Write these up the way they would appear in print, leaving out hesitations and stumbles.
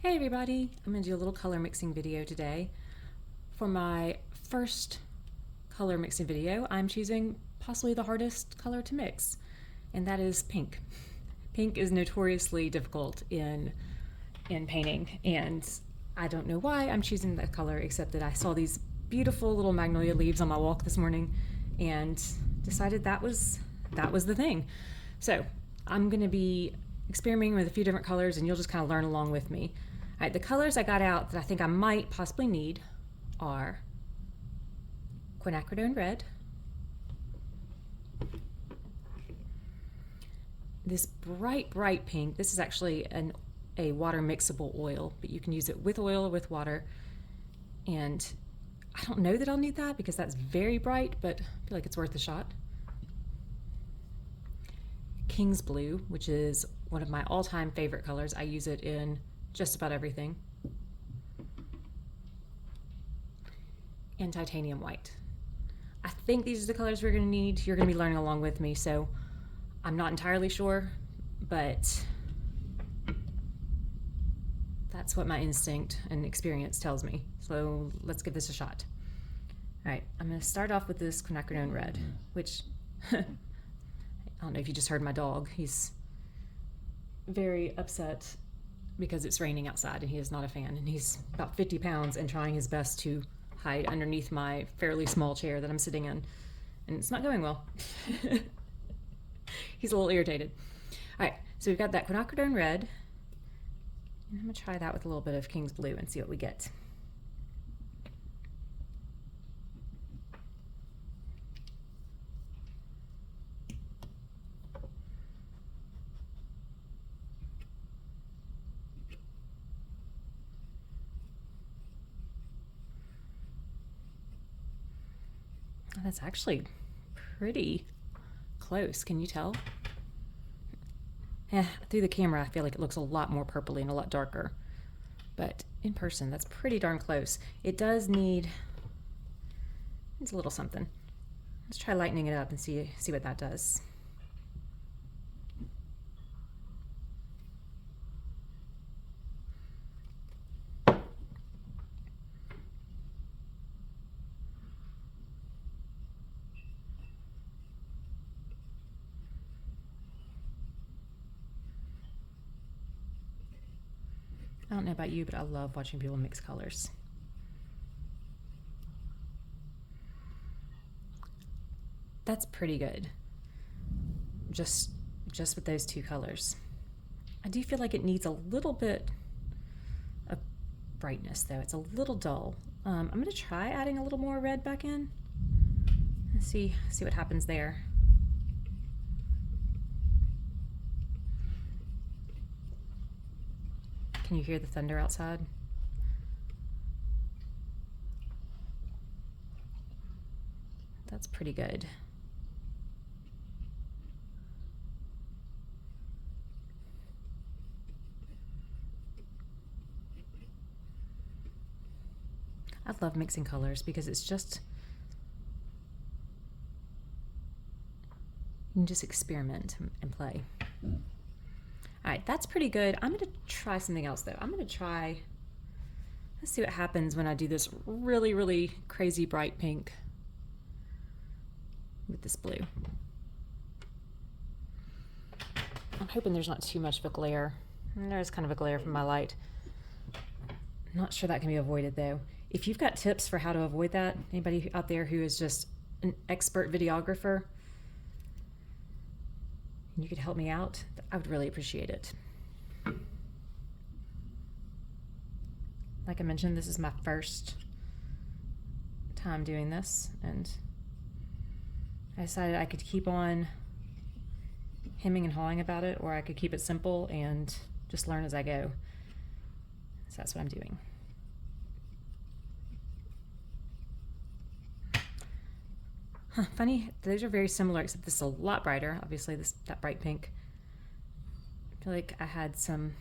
Hey everybody, I'm going to do a little color mixing video today. For my first color mixing video, I'm choosing possibly the hardest color to mix, and that is pink. Pink is notoriously difficult in painting, and I don't know why I'm choosing that color, except that I saw these beautiful little magnolia leaves on my walk this morning and decided that was the thing. So I'm going to be experimenting with a few different colors, and you'll just kind of learn along with me. All right, the colors I got out that I think I might possibly need are quinacridone red, this bright pink. This is actually a water mixable oil, but you can use it with oil or with water. And I don't know that I'll need that because that's very bright, but I feel like it's worth a shot. King's Blue, which is one of my all-time favorite colors. I use it in just about everything. And Titanium White. I think these are the colors we're going to need. You're going to be learning along with me, so I'm not entirely sure, but that's what my instinct and experience tells me. So let's give this a shot. All right, I'm going to start off with this quinacridone red, which I don't know if you just heard my dog. He's very upset because it's raining outside and he is not a fan, and he's about 50 pounds and trying his best to hide underneath my fairly small chair that I'm sitting in, and it's not going well. He's a little irritated. All right, so we've got that quinacridone red. I'm gonna try that with a little bit of King's Blue and see what we get. That's actually pretty close. Can you tell? Through the camera, I feel like it looks a lot more purpley and a lot darker. But in person, that's pretty darn close. It does need, it's a little something. Let's try lightening it up and see what that does. I don't know about you, but I love watching people mix colors. That's pretty good. Just with those two colors. I do feel like it needs a little bit of brightness though. It's a little dull. I'm gonna try adding a little more red back in. Let's see what happens there. Can you hear the thunder outside? That's pretty good. I love mixing colors because it's just, you can just experiment and play. All right, that's pretty good. I'm gonna try something else though. Let's see what happens when I do this really crazy bright pink with this blue. I'm hoping there's not too much of a glare. There's kind of a glare from my light. I'm not sure that can be avoided though. If you've got tips for how to avoid that, anybody out there who is just an expert videographer, and you could help me out, I would really appreciate it. Like I mentioned, this is my first time doing this, and I decided I could keep on hemming and hawing about it, or I could keep it simple and just learn as I go. So that's what I'm doing. Funny, those are very similar, except this is a lot brighter. Obviously, that bright pink. I feel like I had some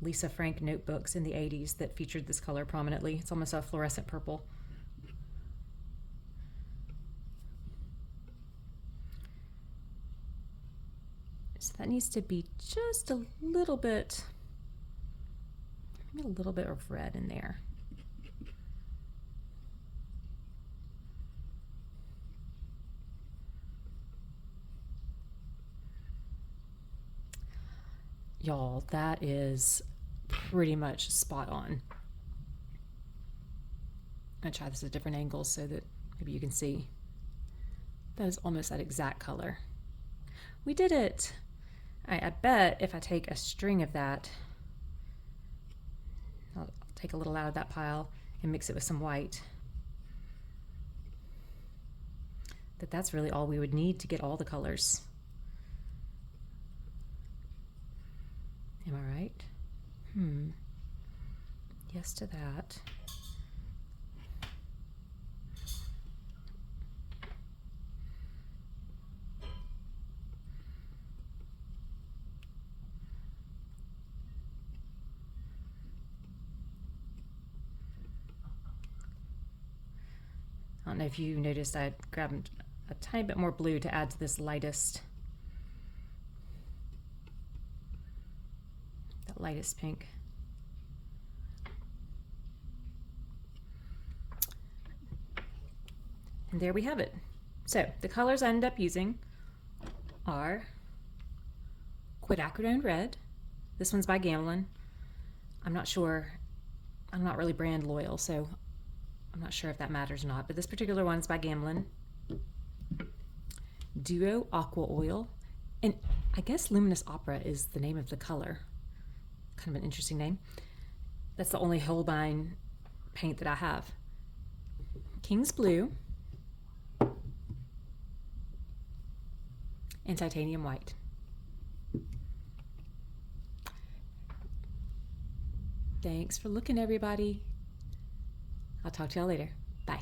Lisa Frank notebooks in the 80s that featured this color prominently. It's almost a fluorescent purple. So that needs to be just a little bit maybe a little bit of red in there. Y'all, that is pretty much spot on. I'm gonna try this at different angles so that maybe you can see. That is almost that exact color. We did it. I bet if I take a string of that, I'll take a little out of that pile and mix it with some white, that's really all we would need to get all the colors. Am I right? Yes to that. I don't know if you noticed I grabbed a tiny bit more blue to add to this lightest, pink. And there we have it. So the colors I ended up using are quinacridone red. This one's by Gamblin. I'm not sure, I'm not really brand loyal, so I'm not sure if that matters or not, but this particular one's by Gamblin. Duo Aqua Oil, and I guess Luminous Opera is the name of the color. Kind of an interesting name. That's the only Holbein paint that I have. King's Blue and Titanium White. Thanks for looking, everybody. I'll talk to y'all later. Bye.